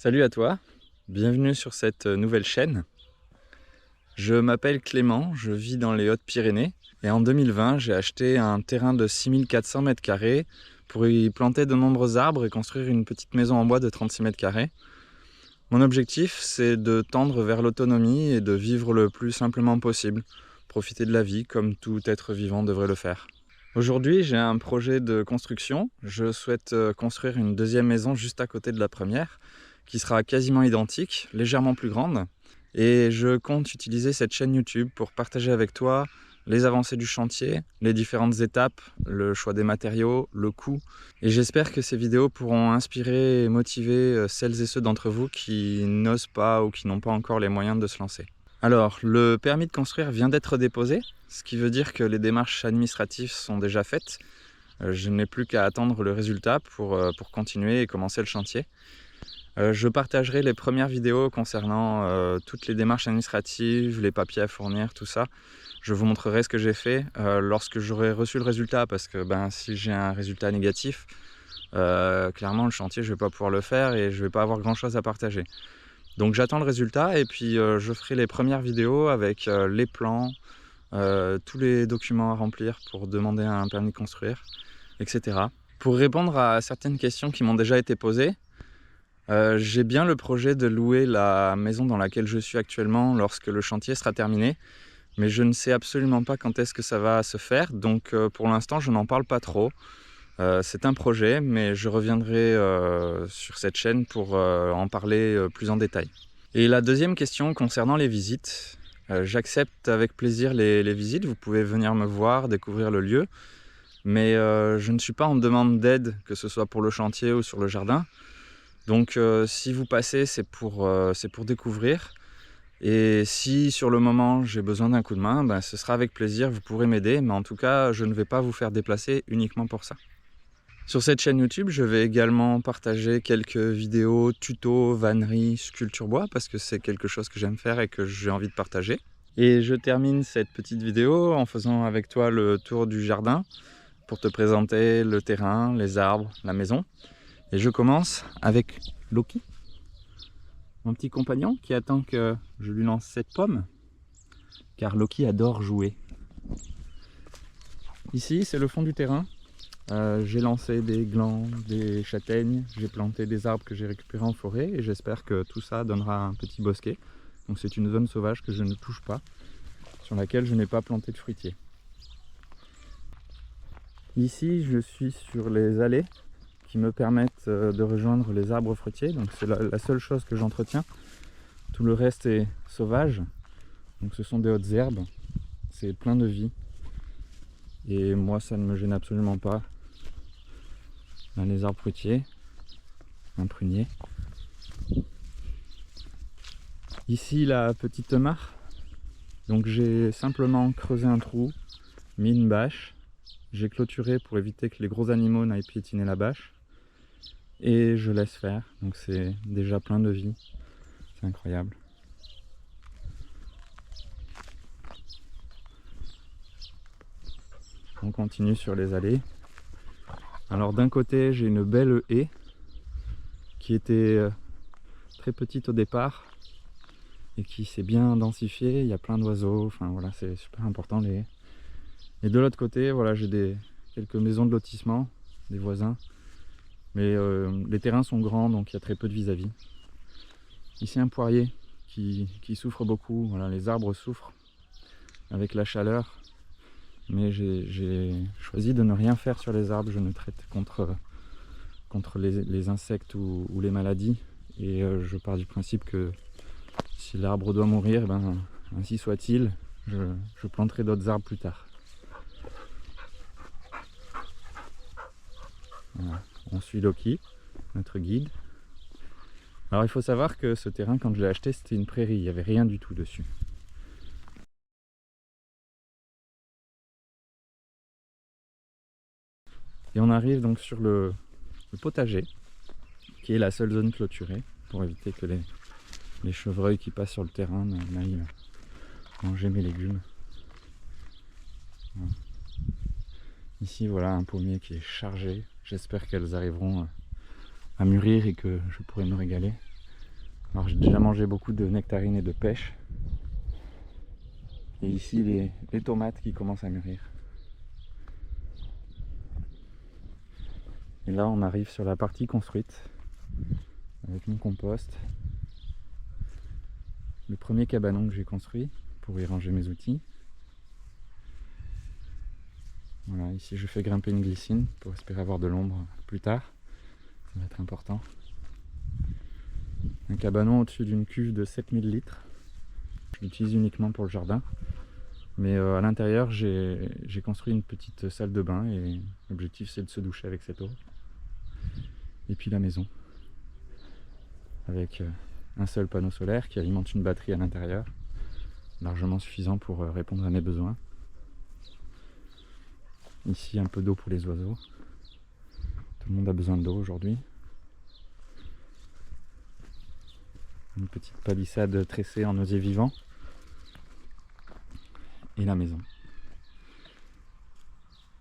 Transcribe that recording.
Salut à toi, bienvenue sur cette nouvelle chaîne. Je m'appelle Clément, je vis dans les Hautes-Pyrénées et en 2020 j'ai acheté un terrain de 6400 m² pour y planter de nombreux arbres et construire une petite maison en bois de 36 m². Mon objectif, c'est de tendre vers l'autonomie et de vivre le plus simplement possible, profiter de la vie comme tout être vivant devrait le faire. Aujourd'hui, j'ai un projet de construction. Je souhaite construire une deuxième maison juste à côté de la première, qui sera quasiment identique, légèrement plus grande. Et je compte utiliser cette chaîne YouTube pour partager avec toi les avancées du chantier, les différentes étapes, le choix des matériaux, le coût. Et j'espère que ces vidéos pourront inspirer et motiver celles et ceux d'entre vous qui n'osent pas ou qui n'ont pas encore les moyens de se lancer. Alors, le permis de construire vient d'être déposé, ce qui veut dire que les démarches administratives sont déjà faites. Je n'ai plus qu'à attendre le résultat pour continuer et commencer le chantier. Je partagerai les premières vidéos concernant toutes les démarches administratives, les papiers à fournir, tout ça. Je vous montrerai ce que j'ai fait lorsque j'aurai reçu le résultat, parce que si j'ai un résultat négatif, clairement le chantier je ne vais pas pouvoir le faire et je ne vais pas avoir grand chose à partager. Donc j'attends le résultat et puis je ferai les premières vidéos avec les plans, tous les documents à remplir pour demander un permis de construire, etc. Pour répondre à certaines questions qui m'ont déjà été posées, j'ai bien le projet de louer la maison dans laquelle je suis actuellement lorsque le chantier sera terminé, mais je ne sais absolument pas quand est-ce que ça va se faire, donc pour l'instant je n'en parle pas trop. C'est un projet, mais je reviendrai sur cette chaîne pour en parler plus en détail. Et la deuxième question concernant les visites, j'accepte avec plaisir les visites, vous pouvez venir me voir, découvrir le lieu, mais je ne suis pas en demande d'aide, que ce soit pour le chantier ou sur le jardin. Donc si vous passez, c'est pour découvrir. Et si sur le moment j'ai besoin d'un coup de main, ce sera avec plaisir, vous pourrez m'aider, mais en tout cas je ne vais pas vous faire déplacer uniquement pour ça. Sur cette chaîne YouTube, je vais également partager quelques vidéos tuto, vannerie, sculpture bois, parce que c'est quelque chose que j'aime faire et que j'ai envie de partager. Et je termine cette petite vidéo en faisant avec toi le tour du jardin pour te présenter le terrain, les arbres, la maison. Et je commence avec Loki, mon petit compagnon qui attend que je lui lance cette pomme, car Loki adore jouer. Ici, c'est le fond du terrain. J'ai lancé des glands, des châtaignes, j'ai planté des arbres que j'ai récupérés en forêt et j'espère que tout ça donnera un petit bosquet. Donc c'est une zone sauvage que je ne touche pas, sur laquelle je n'ai pas planté de fruitiers. Ici, je suis sur les allées qui me permettent de rejoindre les arbres fruitiers. Donc c'est la seule chose que j'entretiens. Tout le reste est sauvage. Donc ce sont des hautes herbes. C'est plein de vie. Et moi, ça ne me gêne absolument pas. Là, les arbres fruitiers, un prunier. Ici, la petite mare. Donc j'ai simplement creusé un trou, mis une bâche. J'ai clôturé pour éviter que les gros animaux n'aillent piétiner la bâche. Et je laisse faire. Donc c'est déjà plein de vie. C'est incroyable. On continue sur les allées. Alors d'un côté, j'ai une belle haie qui était très petite au départ et qui s'est bien densifiée. Il y a plein d'oiseaux, enfin voilà, c'est super important les haies. Et de l'autre côté, voilà, j'ai quelques maisons de lotissement, des voisins. Mais les terrains sont grands, donc il y a très peu de vis-à-vis. Ici un poirier qui souffre beaucoup, voilà, les arbres souffrent avec la chaleur. Mais j'ai choisi de ne rien faire sur les arbres, je ne traite contre les insectes ou les maladies. Et je pars du principe que si l'arbre doit mourir, ainsi soit-il, je planterai d'autres arbres plus tard. Voilà. On suit Loki, notre guide. Alors il faut savoir que ce terrain, quand je l'ai acheté, c'était une prairie, il n'y avait rien du tout dessus. Et on arrive donc sur le potager, qui est la seule zone clôturée, pour éviter que les chevreuils qui passent sur le terrain n'aillent manger mes légumes. Voilà. Ici voilà un pommier qui est chargé, j'espère qu'elles arriveront à mûrir et que je pourrai me régaler. Alors j'ai déjà mangé beaucoup de nectarines et de pêches. Et ici les tomates qui commencent à mûrir. Et là on arrive sur la partie construite avec mon compost. Le premier cabanon que j'ai construit pour y ranger mes outils. Voilà, ici je fais grimper une glycine pour espérer avoir de l'ombre plus tard. Ça va être important. Un cabanon au-dessus d'une cuve de 7000 litres. Je l'utilise uniquement pour le jardin. Mais à l'intérieur, j'ai construit une petite salle de bain et l'objectif c'est de se doucher avec cette eau. Et puis la maison, avec un seul panneau solaire qui alimente une batterie à l'intérieur, largement suffisant pour répondre à mes besoins. Ici, un peu d'eau pour les oiseaux. Tout le monde a besoin d'eau aujourd'hui. Une petite palissade tressée en osier vivant. Et la maison.